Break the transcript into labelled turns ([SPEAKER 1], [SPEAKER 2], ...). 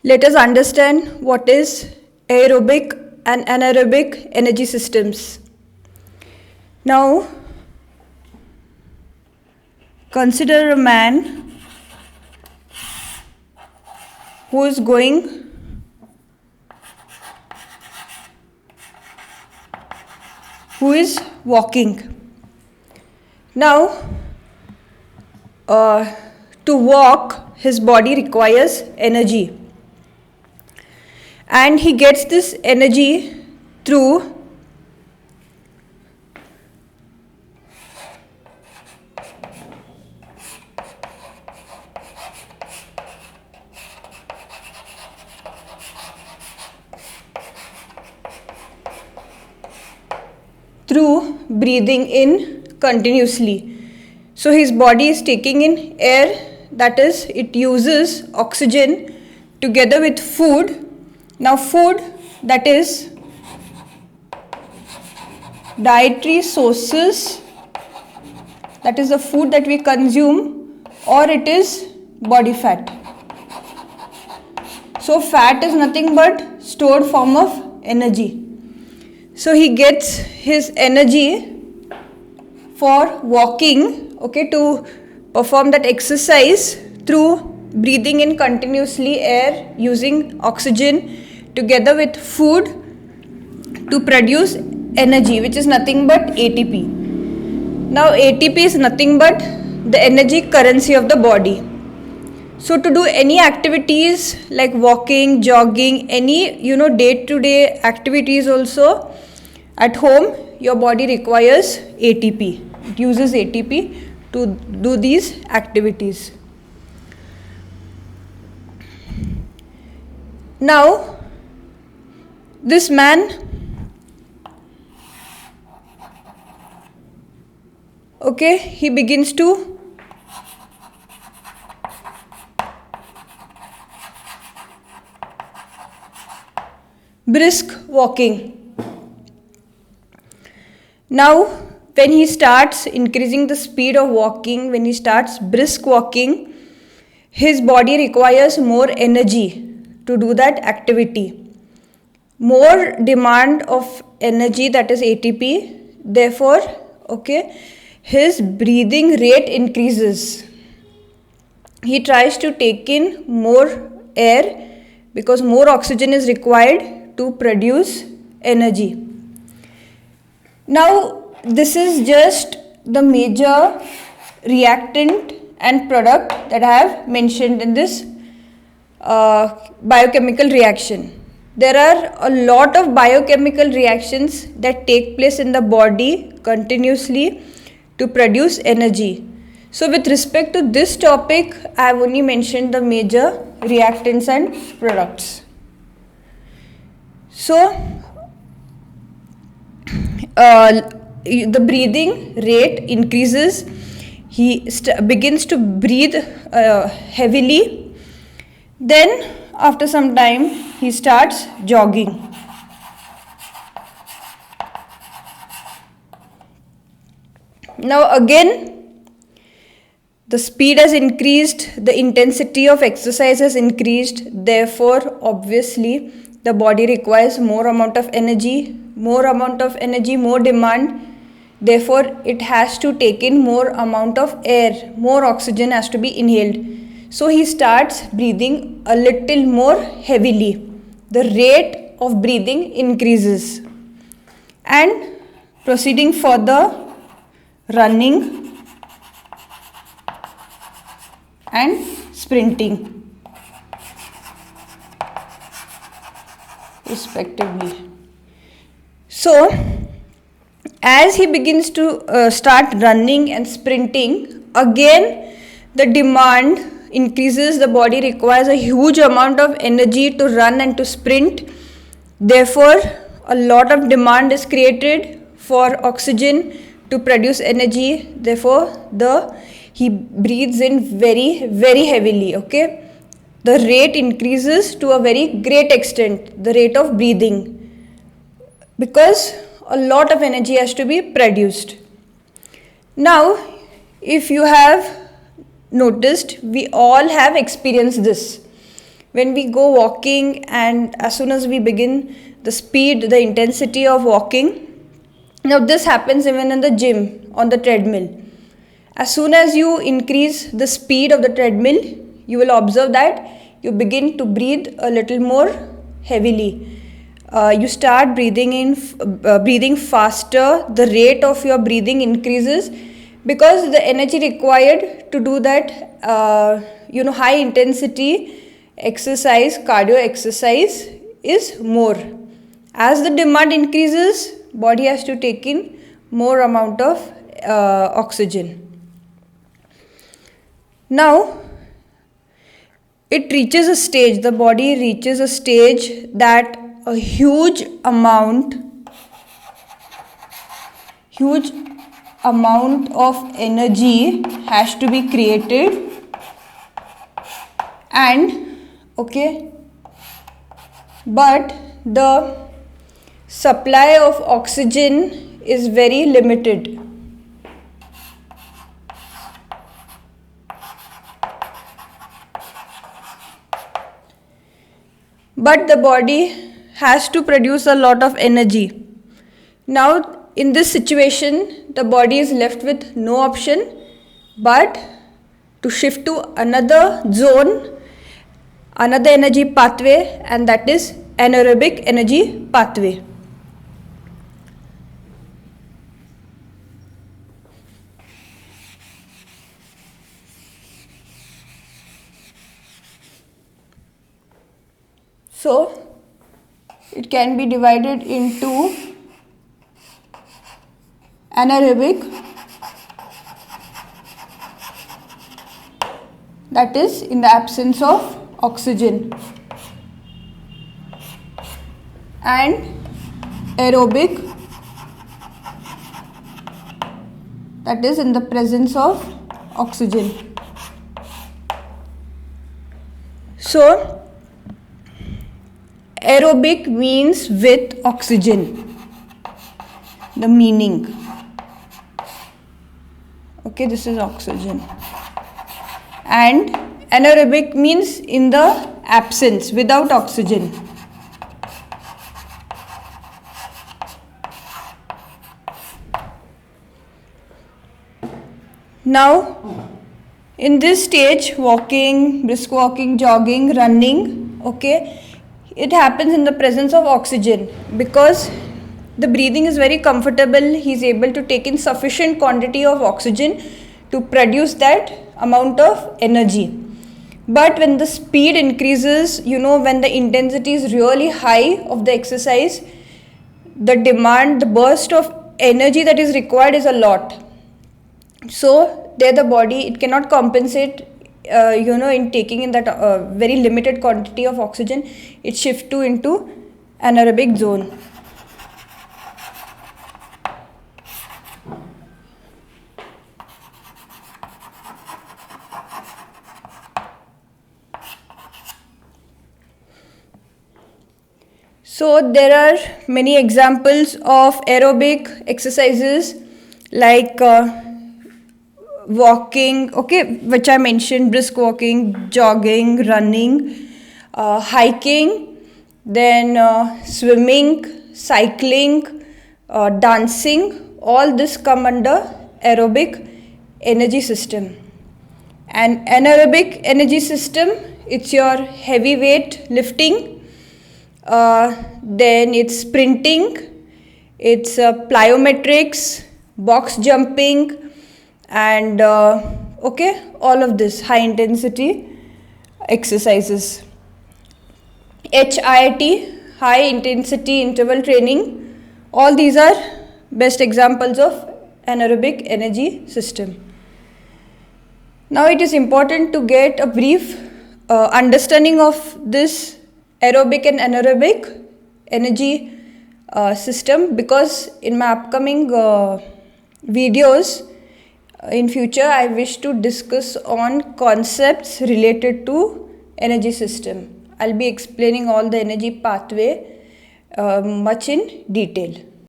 [SPEAKER 1] Let us understand what is aerobic and anaerobic energy systems. Now, consider a man who is walking. Now, to walk, his body requires energy. And he gets this energy through breathing in continuously. So his body is taking in air, that is, it uses oxygen together with food. Now food, that is dietary sources, that is the food that we consume, or it is body fat. So fat is nothing but stored form of energy. So he gets his energy for walking, to perform that exercise through breathing in continuously air using oxygen together with food to produce energy, which is nothing but ATP. Now ATP is nothing but the energy currency of the body. So to do any activities like walking, jogging, any day-to-day activities also at home, your body requires ATP. It uses ATP to do these activities. Now, this man, he begins to brisk walking. Now, when he starts increasing the speed of walking, when he starts brisk walking, his body requires more energy to do that activity. More demand of energy, that is ATP, therefore, his breathing rate increases. He tries to take in more air because more oxygen is required to produce energy. Now, this is just the major reactant and product that I have mentioned in this biochemical reaction. There are a lot of biochemical reactions that take place in the body continuously to produce energy. So with respect to this topic, I have only mentioned the major reactants and products. So the breathing rate increases. He begins to breathe heavily. Then after some time he starts jogging. Now again the speed has increased, the intensity of exercise has increased, therefore obviously the body requires more amount of energy, more demand, therefore it has to take in more amount of air, more oxygen has to be inhaled. So he starts breathing a little more heavily. The rate of breathing increases. And proceeding further, running and sprinting respectively. So as he begins to start running and sprinting, again the demand increases. The body requires a huge amount of energy to run and to sprint. Therefore, a lot of demand is created for oxygen to produce energy. Therefore, he breathes in very, very heavily. The rate increases to a very great extent, the rate of breathing, because a lot of energy has to be produced. Now, if you have noticed, we all have experienced this. when we go walking, and as soon as we begin the speed, the intensity of walking, now this happens even in the gym, on the treadmill. As soon as you increase the speed of the treadmill, you will observe that you begin to breathe a little more heavily. You start breathing faster, the rate of your breathing increases, because the energy required to do that high intensity exercise, cardio exercise, is more. As the demand increases, body has to take in more amount of oxygen. Now it reaches a stage, the body reaches a stage that a huge amount of energy has to be created, and but the supply of oxygen is very limited. But the body has to produce a lot of energy. Now, in this situation, the body is left with no option but to shift to another zone, another energy pathway, and that is anaerobic energy pathway. So, it can be divided into anaerobic, that is in the absence of oxygen, and aerobic, that is in the presence of oxygen. So, aerobic means with oxygen, the meaning. This is oxygen. And anaerobic means in the absence, without oxygen. Now, in this stage, walking, brisk walking, jogging, running, it happens in the presence of oxygen, because the breathing is very comfortable. He is able to take in sufficient quantity of oxygen to produce that amount of energy. But when the speed increases, when the intensity is really high of the exercise, the demand, the burst of energy that is required is a lot. So there the body, it cannot compensate in taking in that very limited quantity of oxygen. It shifts into anaerobic zone. So there are many examples of aerobic exercises like walking, which I mentioned, brisk walking, jogging, running, hiking, then swimming, cycling, dancing. All this come under aerobic energy system. And anaerobic energy system, it's your heavy weight lifting, then it's sprinting, it's plyometrics, box jumping, and all of this high intensity exercises. HIIT, high intensity interval training, all these are best examples of anaerobic energy system. Now it is important to get a brief understanding of this aerobic and anaerobic energy system, because in my upcoming videos in future I wish to discuss on concepts related to energy system. I'll be explaining all the energy pathway much in detail.